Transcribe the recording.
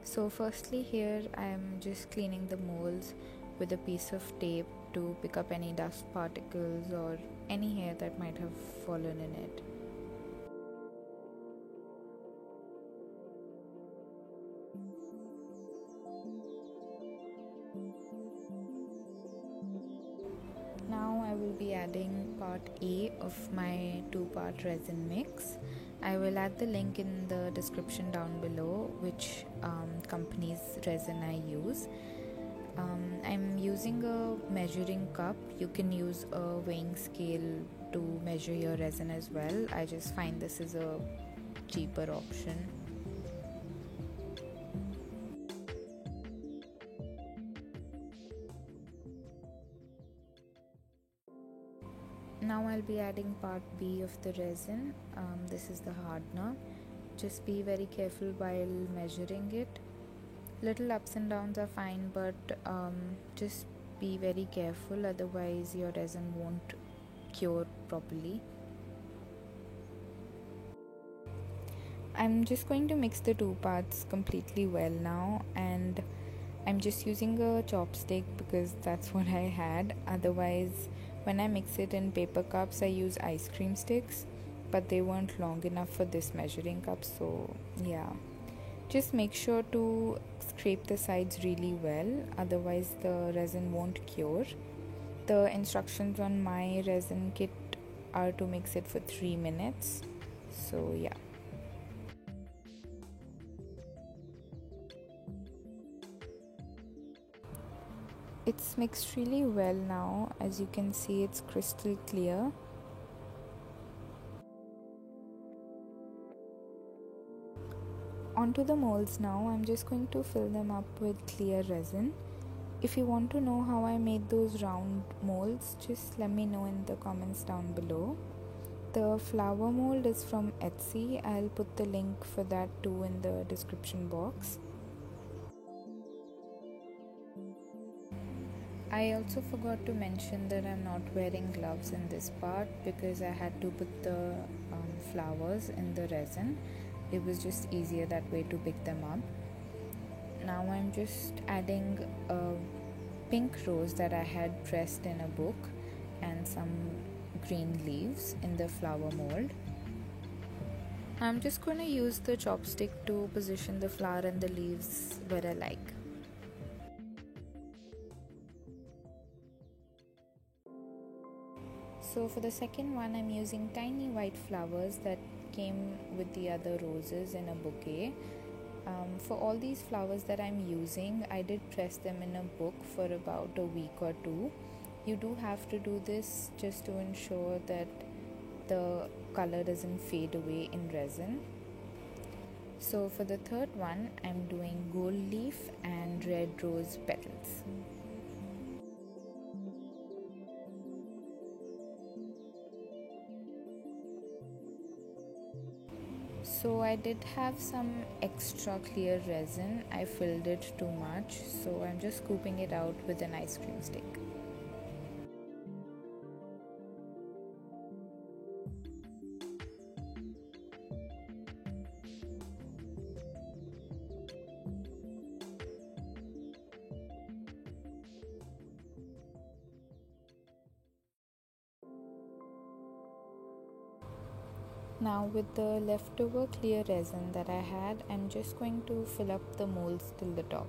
So firstly here I am just cleaning the molds with a piece of tape to pick up any dust particles or any hair that might have fallen in it. Now I will be adding part A of my 2-part resin mix. I will add the link in the description down below which company's resin I use. I'm using a measuring cup. You can use a weighing scale to measure your resin as well. I just find this is a cheaper option. Now I'll be adding part B of the resin. This is the hardener. Just be very careful while measuring it. Little ups and downs are fine, but just be very careful, otherwise your resin won't cure properly. I'm just going to mix the 2 parts completely well now, and I'm just using a chopstick because that's what I had. Otherwise, when I mix it in paper cups, I use ice cream sticks, but they weren't long enough for this measuring cup, so yeah. Just make sure to scrape the sides really well, otherwise the resin won't cure. The instructions on my resin kit are to mix it for 3 minutes, so yeah. It's mixed really well now. As you can see, it's crystal clear. Onto the molds now. I'm just going to fill them up with clear resin. If you want to know how I made those round molds, just let me know in the comments down below. The flower mold is from Etsy. I'll put the link for that too in the description box. I also forgot to mention that I'm not wearing gloves in this part because I had to put the flowers in the resin. It was just easier that way to pick them up. Now I'm just adding a pink rose that I had pressed in a book and some green leaves in the flower mold. I'm just going to use the chopstick to position the flower and the leaves where I like. So for the second one, I'm using tiny white flowers that came with the other roses in a bouquet. For all these flowers that I'm using, I did press them in a book for about a week or two. You do have to do this just to ensure that the color doesn't fade away in resin. So for the third one, I'm doing gold leaf and red rose petals. So I did have some extra clear resin. I filled it too much, so I'm just scooping it out with an ice cream stick. Now with the leftover clear resin that I had, I'm just going to fill up the molds till the top.